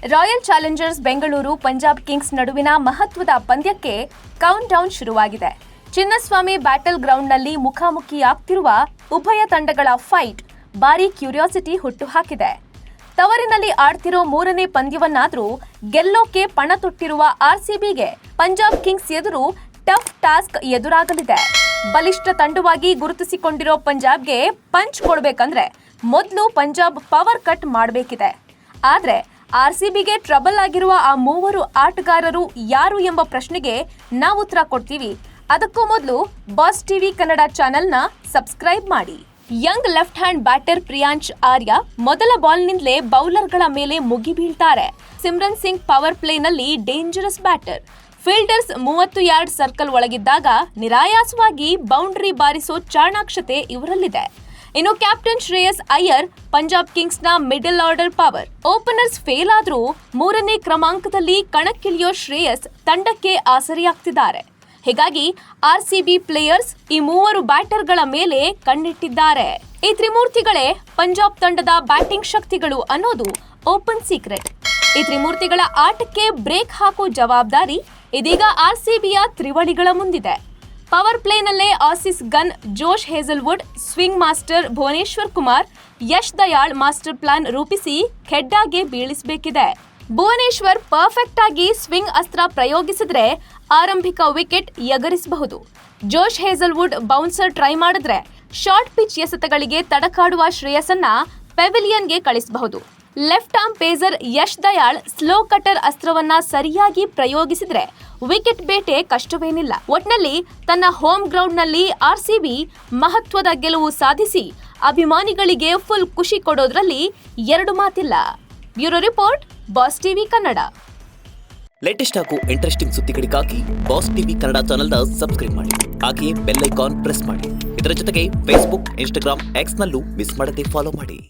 Royal Challengers Bengaluru Punjab Kings ನಡುವಿನ ಮಹತ್ವದ ಪಂದ್ಯಕ್ಕೆ ಕೌಂಟ್ ಡೌನ್ ಶುರುವಾಗಿದೆ. ಚಿನ್ನಸ್ವಾಮಿ ಬ್ಯಾಟಲ್ ಗ್ರೌಂಡ್ನಲ್ಲಿ ಮುಖಾಮುಖಿಯಾಗ್ತಿರುವ ಉಭಯ ತಂಡಗಳ ಫೈಟ್ ಭಾರೀ ಕ್ಯೂರಿಯಾಸಿಟಿ ಹುಟ್ಟುಹಾಕಿದೆ. ತವರಿನಲ್ಲಿ ಆಡ್ತಿರೋ ಮೂರನೇ ಪಂದ್ಯವನ್ನಾದ್ರೂ ಗೆಲ್ಲೋಕೆ ಪಣ ತೊಟ್ಟಿರುವ ಆರ್ಸಿಬಿಗೆ ಪಂಜಾಬ್ ಕಿಂಗ್ಸ್ ಎದುರು ಟಫ್ ಟಾಸ್ಕ್ ಎದುರಾಗಲಿದೆ. ಬಲಿಷ್ಠ ತಂಡವಾಗಿ ಗುರುತಿಸಿಕೊಂಡಿರೋ ಪಂಜಾಬ್ಗೆ ಪಂಚ್ ಕೊಡಬೇಕಂದ್ರೆ ಮೊದಲು ಪಂಜಾಬ್ ಪವರ್ ಕಟ್ ಮಾಡಬೇಕಿದೆ. ಆದ್ರೆ ಆರ್ಸಿಬಿಗೆ ಟ್ರಬಲ್ ಆಗಿರುವ ಆ ಮೂವರು ಆಟಗಾರರು ಯಾರು ಎಂಬ ಪ್ರಶ್ನೆಗೆ ನಾವು ಉತ್ತರ ಕೊಡ್ತೀವಿ. ಅದಕ್ಕೂ ಮೊದಲು ಬಾಸ್ ಟಿವಿ ಕನ್ನಡ ಚಾನೆಲ್ನ ಸಬ್ಸ್ಕ್ರೈಬ್ ಮಾಡಿ. Young left hand batter Priyansh Arya ಮೊದಲ ಬಾಲ್ನಿಂದಲೇ ಬೌಲರ್ಗಳ ಮೇಲೆ ಮುಗಿ ಬೀಳ್ತಾರೆ. ಸಿಮ್ರನ್ ಸಿಂಗ್ ಪವರ್ ಪ್ಲೇನಲ್ಲಿ dangerous batter. Fielders 30 yard circle ಒಳಗಿದ್ದಾಗ ನಿರಾಯಾಸವಾಗಿ ಬೌಂಡರಿ ಬಾರಿಸೋ ಚಾಣಾಕ್ಷತೆ ಇವರಲ್ಲಿದೆ. ಇನ್ನು ಕ್ಯಾಪ್ಟನ್ ಶ್ರೇಯಸ್ ಅಯ್ಯರ್ ಪಂಜಾಬ್ ಕಿಂಗ್ಸ್ನ middle order power. Openers fail ಆದ್ರೂ ಮೂರನೇ ಕ್ರಮಾಂಕದಲ್ಲಿ ಕಣಕ್ಕಿಳಿಯೋ ಶ್ರೇಯಸ್ ತಂಡಕ್ಕೆ ಆಸರೆಯಾಗ್ತಿದ್ದಾರೆ. ಹೀಗಾಗಿ ಆರ್ಸಿಬಿ ಪ್ಲೇಯರ್ಸ್ ಈ ಮೂವರು ಬ್ಯಾಟರ್ಗಳ ಮೇಲೆ ಕಣ್ಣಿಟ್ಟಿದ್ದಾರೆ. ಈ ತ್ರಿಮೂರ್ತಿಗಳೇ ಪಂಜಾಬ್ ತಂಡದ ಬ್ಯಾಟಿಂಗ್ ಶಕ್ತಿಗಳು ಅನ್ನೋದು ಓಪನ್ ಸೀಕ್ರೆಟ್. ಈ ತ್ರಿಮೂರ್ತಿಗಳ ಆಟಕ್ಕೆ ಬ್ರೇಕ್ ಹಾಕೋ ಜವಾಬ್ದಾರಿ ಇದೀಗ ಆರ್ಸಿಬಿಯ ತ್ರಿವಳಿಗಳ ಮುಂದಿದೆ. ಪವರ್ ಪ್ಲೇನಲ್ಲೇ Aussies gun Josh Hazlewood, swing master Bhuvneshwar Kumar, Yash Dayal master plan ರೂಪಿಸಿ ಖೆಡ್ಡಾಗೆ ಬೀಳಿಸಬೇಕಿದೆ. ಭುವನೇಶ್ವರ್ ಪರ್ಫೆಕ್ಟ್ ಆಗಿ ಸ್ವಿಂಗ್ ಅಸ್ತ್ರ ಪ್ರಯೋಗಿಸಿದ್ರೆ ಆರಂಭಿಕ ವಿಕೆಟ್ ಎಗರಿಸಬಹುದು. ಜೋಶ್ ಹೇಜಲ್ವುಡ್ ಬೌನ್ಸರ್ ಟ್ರೈ ಮಾಡಿದ್ರೆ ಶಾರ್ಟ್ ಪಿಚ್ ಎಸೆತಗಳಿಗೆ ತಡಕಾಡುವ ಶ್ರೇಯಸ್ಸನ್ನ ಪೆವಿಲಿಯನ್ಗೆ ಕಳಿಸಬಹುದು. Left arm pacer Yash Dayal slow cutter ಅಸ್ತ್ರವನ್ನ ಸರಿಯಾಗಿ ಪ್ರಯೋಗಿಸಿದ್ರೆ ವಿಕೆಟ್ ಬೇಟೆ ಕಷ್ಟವೇನಿಲ್ಲ. ಒಟ್ನಲ್ಲಿ ತನ್ನ ಹೋಮ್ ಗ್ರೌಂಡ್ನಲ್ಲಿ ಆರ್ಸಿಬಿ ಮಹತ್ವದ ಗೆಲುವು ಸಾಧಿಸಿ ಅಭಿಮಾನಿಗಳಿಗೆ ಫುಲ್ ಖುಷಿ ಕೊಡೋದ್ರಲ್ಲಿ ಎರಡು ಮಾತಿಲ್ಲ. Bureau report, boss TV Kannada. Latest ಹಾಗೂ ಇಂಟ್ರೆಸ್ಟಿಂಗ್ ಸುದ್ದಿಗಳಿಗಾಗಿ ಬಾಸ್ ಟಿವಿ ಕನ್ನಡ ಚಾನೆಲ್ನ ಸಬ್ಸ್ಕ್ರೈಬ್ ಮಾಡಿ. ಹಾಗೆಯೇ ಬೆಲ್ ಐಕಾನ್ ಪ್ರೆಸ್ ಮಾಡಿ. ಇದರ ಜೊತೆಗೆ ಫೇಸ್ಬುಕ್, ಇನ್ಸ್ಟಾಗ್ರಾಮ್, ಎಕ್ಸ್ನಲ್ಲೂ ಮಿಸ್ ಮಾಡದೆ ಫಾಲೋ ಮಾಡಿ.